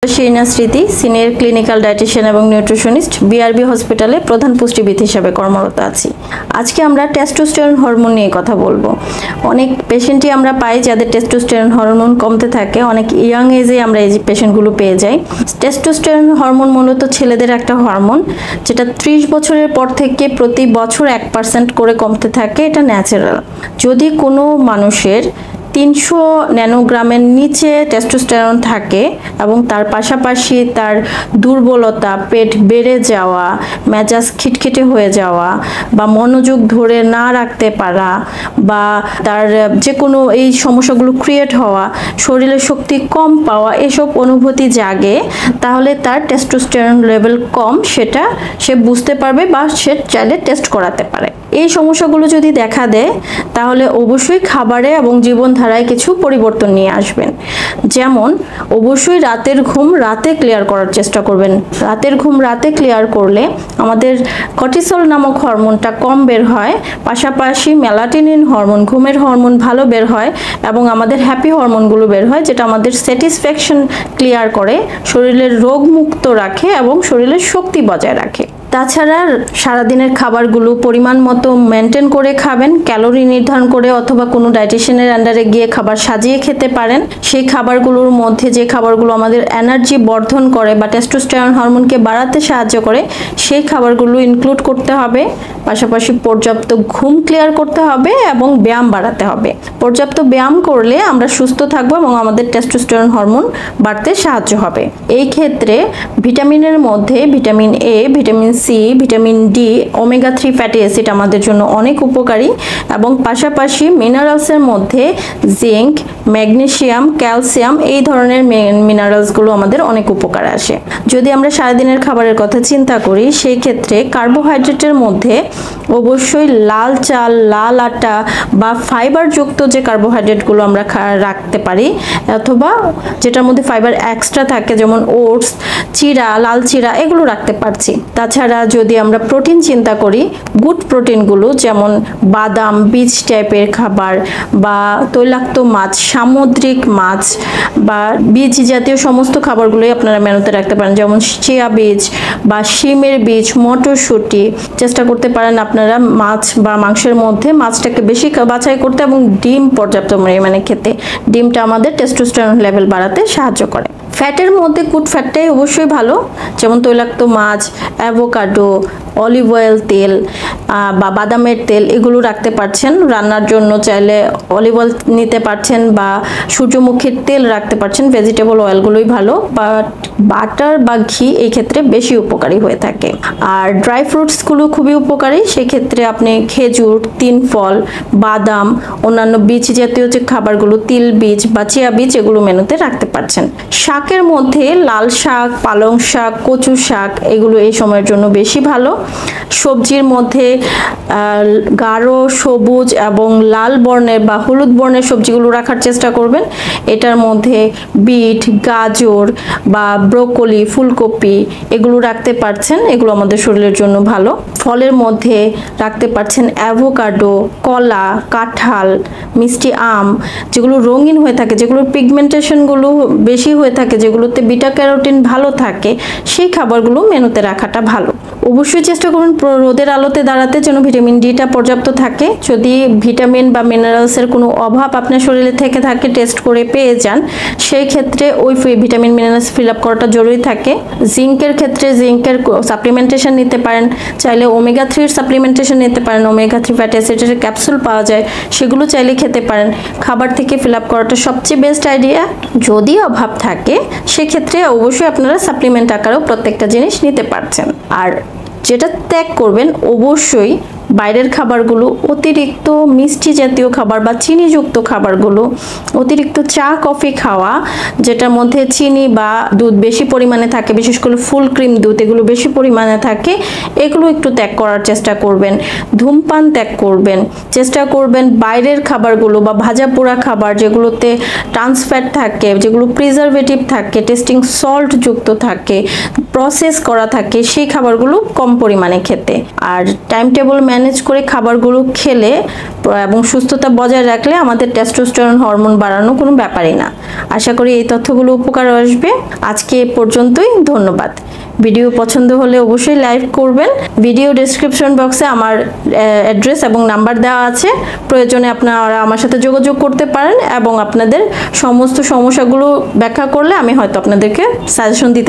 শিরিনা স্মৃতি senior clinical dietician এবং nutritionist BRB হসপিটালে প্রধান পুষ্টিবিদ হিসেবে কর্মরত আছি। আজকে আমরা টেস্টোস্টেরন হরমোন নিয়ে কথা বলবো। অনেক পেশেন্টই আমরা পাই যাদের টেস্টোস্টেরন হরমোন কমতে থাকে, অনেক ইয়াং এজে আমরা এই পেশেন্টগুলো পেয়ে যাই। টেস্টোস্টেরন হরমোন মূলত ছেলেদের একটা হরমোন, যেটা 30 বছরের পর থেকে প্রতি বছর 1% করে কমতে থাকে। এটা ন্যাচারাল। যদি কোনো মানুষের 300 ন্যানোগ্রামের নিচে টেস্টোস্টেরন থাকে এবং তার পাশাপাশি তার দুর্বলতা, পেট বেড়ে যাওয়া, মেজাজ খিটখিটে হয়ে যাওয়া বা মনোযোগ ধরে না রাখতে পারা বা তার যে কোনো এই সমস্যাগুলো ক্রিয়েট হওয়া, শরীরে শক্তি কম পাওয়া, এসব অনুভূতি জাগে, তাহলে তার টেস্টোস্টেরন লেভেল কম সেটা সে বুঝতে পারবে বা সে চাইলে টেস্ট করাতে পারে। এই সমস্যাগুলো যদি দেখা দেয় তাহলে অবশ্যই খাবারে এবং জীবনধারায় কিছু পরিবর্তন নিয়ে আসবেন। যেমন অবশ্যই রাতের ঘুম রাতে ক্লিয়ার করার চেষ্টা করবেন। রাতের ঘুম রাতে ক্লিয়ার করলে আমাদের কর্টিসল নামক হরমোনটা কম বের হয়, পাশাপাশি মেলাটোনিন হরমোন, ঘুমের হরমোন ভালো বের হয় এবং আমাদের হ্যাপি হরমোনগুলো বের হয়, যেটা আমাদের স্যাটিসফ্যাকশন ক্লিয়ার করে, শরীরের রোগমুক্ত রাখে এবং শরীরের শক্তি বজায় রাখে। তাছাড়া সারাদিনের খাবারগুলো পরিমাণ মতো মেনটেন করে খাবেন, ক্যালোরি নির্ধারণ করে অথবা কোনো ডায়েটিশিয়ানের আন্ডারে গিয়ে খাবার সাজিয়ে খেতে পারেন। সেই খাবারগুলোর মধ্যে যে খাবারগুলো আমাদের এনার্জি বর্ধন করে বা টেস্টোস্টেরন হরমোনকে বাড়াতে সাহায্য করে সেই খাবারগুলো ইনক্লুড করতে হবে। পাশাপাশি পর্যাপ্ত ঘুম ক্লিয়ার করতে হবে এবং ব্যায়াম বাড়াতে হবে। পর্যাপ্ত ব্যায়াম করলে আমরা সুস্থ থাকবো এবং আমাদের টেস্টোস্টেরন হরমোন বাড়তে সাহায্য হবে। এই ক্ষেত্রে ভিটামিনের মধ্যে vitamin A, vitamin C, vitamin D, omega 3 fatty acid আমাদের জন্য অনেক উপকারী এবং পাশাপাশি মিনারেলসের মধ্যে জিঙ্ক, ম্যাগনেসিয়াম, ক্যালসিয়াম এই ধরনের মিনারেলসগুলো আমাদের অনেক উপকার আসে। যদি আমরা সারাদিনের খাবারের কথা চিন্তা করি সেই ক্ষেত্রে কার্বোহাইড্রেটের মধ্যে অবশ্যই লাল চাল, লাল আটা বা ফাইবারযুক্ত যে কার্বোহাইড্রেটগুলো আমরা রাখতে পারি অথবা যেটার মধ্যে ফাইবার এক্সট্রা থাকে, যেমন ওটস, চিড়া, লাল চিড়া, এগুলো রাখতে পারছি। তাছাড়া যদি আমরা প্রোটিন চিন্তা করি, গুড প্রোটিনগুলো যেমন বাদাম, বীজ টাইপের খাবার বা তৈলাক্ত মাছ, সামুদ্রিক মাছ বা বীজ জাতীয় সমস্ত খাবারগুলোই আপনারা মেনুতে রাখতে পারেন, যেমন চিয়া বীজ বা শিমের বীজ, মটরশুঁটি। চেষ্টা করতে পারেন আপনারা মাছ বা মাংসের মধ্যে মাছটাকে বেশি বাছাই করতে এবং ডিম পর্যাপ্ত পরিমাণে খেতে। ডিমটা আমাদের টেস্টোস্টেরন লেভেল বাড়াতে সাহায্য করে। ফ্যাটের মধ্যে গুড ফ্যাটটাই অবশ্যই ভালো, যেমন তৈলাক্ত মাছ, অ্যাভোকাডো, অলিভ অয়েল তেল বা বাদামের তেল, এগুলো রাখতে পারছেন। রান্নার জন্য চাইলে অলিভ অয়েল নিতে পারছেন বা সূর্যমুখীর তেল রাখতে পারছেন। ভেজিটেবল অয়েলগুলোই ভালো, বাট বাটার বা ঘি এই ক্ষেত্রে বেশি উপকারী হয়ে থাকে। আর ড্রাই ফ্রুটসগুলো খুবই উপকারী, সেক্ষেত্রে আপনি খেজুর, 3 ফল, বাদাম, অন্যান্য বীজ জাতীয় যে খাবারগুলো, তিল বীজ বা চিয়া বীজ, এগুলো মেনুতে রাখতে পারছেন। শাকের মধ্যে লাল শাক, পালং শাক, কচু শাক, এগুলো এই সময়ের জন্য বেশি ভালো। সবজির মধ্যে গাঢ় সবুজ এবং লাল বর্ণের বা হলুদ বর্ণের সবজিগুলো রাখার চেষ্টা করবেন। এটার মধ্যে বিট, গাজর বা ব্রোকলি, ফুলকপি, এগুলো রাখতে পারছেন, এগুলো আমাদের শরীরের জন্য ভালো। ফলের মধ্যে রাখতে পারছেন অ্যাভোকাডো, কলা, কাঁঠাল, মিষ্টি আম, যেগুলো রঙিন হয়ে থাকে, যেগুলোর পিগমেন্টেশনগুলো বেশি হয়ে থাকে, যেগুলোতে বিটা ক্যারোটিন ভালো থাকে, সেই খাবারগুলো মেনুতে রাখাটা ভালো। অবশ্যই চেষ্টা করুন রোদের আলোতে দাঁড়াতে, যেন ভিটামিন ডিটা পর্যাপ্ত থাকে। যদি ভিটামিন বা মিনারেলসের কোনো অভাব আপনার শরীরে থেকে থাকে, টেস্ট করে পেয়ে যান, সেই ক্ষেত্রে ওই ভিটামিন মিনারেলস ফিল আপ করাটা জরুরি থাকে। জিঙ্কের ক্ষেত্রে জিঙ্কের সাপ্লিমেন্টেশন নিতে পারেন, চাইলে ওমেগা 3 সাপ্লিমেন্টেশন নিতে পারেন। ওমেগা 3 ফ্যাটি অ্যাসিডের ক্যাপসুল পাওয়া যায়, সেগুলো চাইলে খেতে পারেন। খাবার থেকে ফিল আপ করাটা সবচেয়ে বেস্ট আইডিয়া। যদি অভাব থাকে সেক্ষেত্রে অবশ্যই আপনারা সাপ্লিমেন্ট আকারেও প্রত্যেকটা জিনিস নিতে পারছেন। আর যেটা ত্যাগ করবেন অবশ্যই বাইরের খাবারগুলো, অতিরিক্ত মিষ্টি জাতীয় খাবার বা চিনিযুক্ত খাবারগুলো, অতিরিক্ত চা কফি খাওয়া যেটার মধ্যে চিনি বা দুধ বেশি পরিমাণে থাকে, বিশেষ করে ফুল ক্রিম দুধ, এগুলো বেশি পরিমাণে থাকে, এগুলো একটু ত্যাগ করার চেষ্টা করবেন। ধূমপান ত্যাগ করবেন। চেষ্টা করবেন বাইরের খাবারগুলো বা ভাজা পোড়া খাবার, যেগুলোতে ট্রান্সফ্যাট থাকে, যেগুলো প্রিজারভেটিভ থাকে, টেস্টিং সল্ট যুক্ত থাকে, প্রসেস করা থাকে, সেই খাবারগুলো কম পরিমাণে খেতে। আর টাইম টেবল ম্যানেজ করে খাবারগুলো খেলে এবং সুস্থতা বজায় রাখলে আমাদের টেস্টোস্টেরন হরমোন বাড়ানো কোনো ব্যাপারই না। আশা করি এই তথ্যগুলো উপকার আসবে। আজকে এ পর্যন্তই, ধন্যবাদ। ভিডিও পছন্দ হলে অবশ্যই লাইক করবেন। ভিডিও ডেসক্রিপশন বক্সে আমার অ্যাড্রেস এবং নাম্বার দেওয়া আছে, প্রয়োজনে আপনারা আমার সাথে যোগাযোগ করতে পারেন এবং আপনাদের সমস্ত সমস্যাগুলো ব্যাখ্যা করলে আমি হয়তো আপনাদেরকে সাজেশন দিতে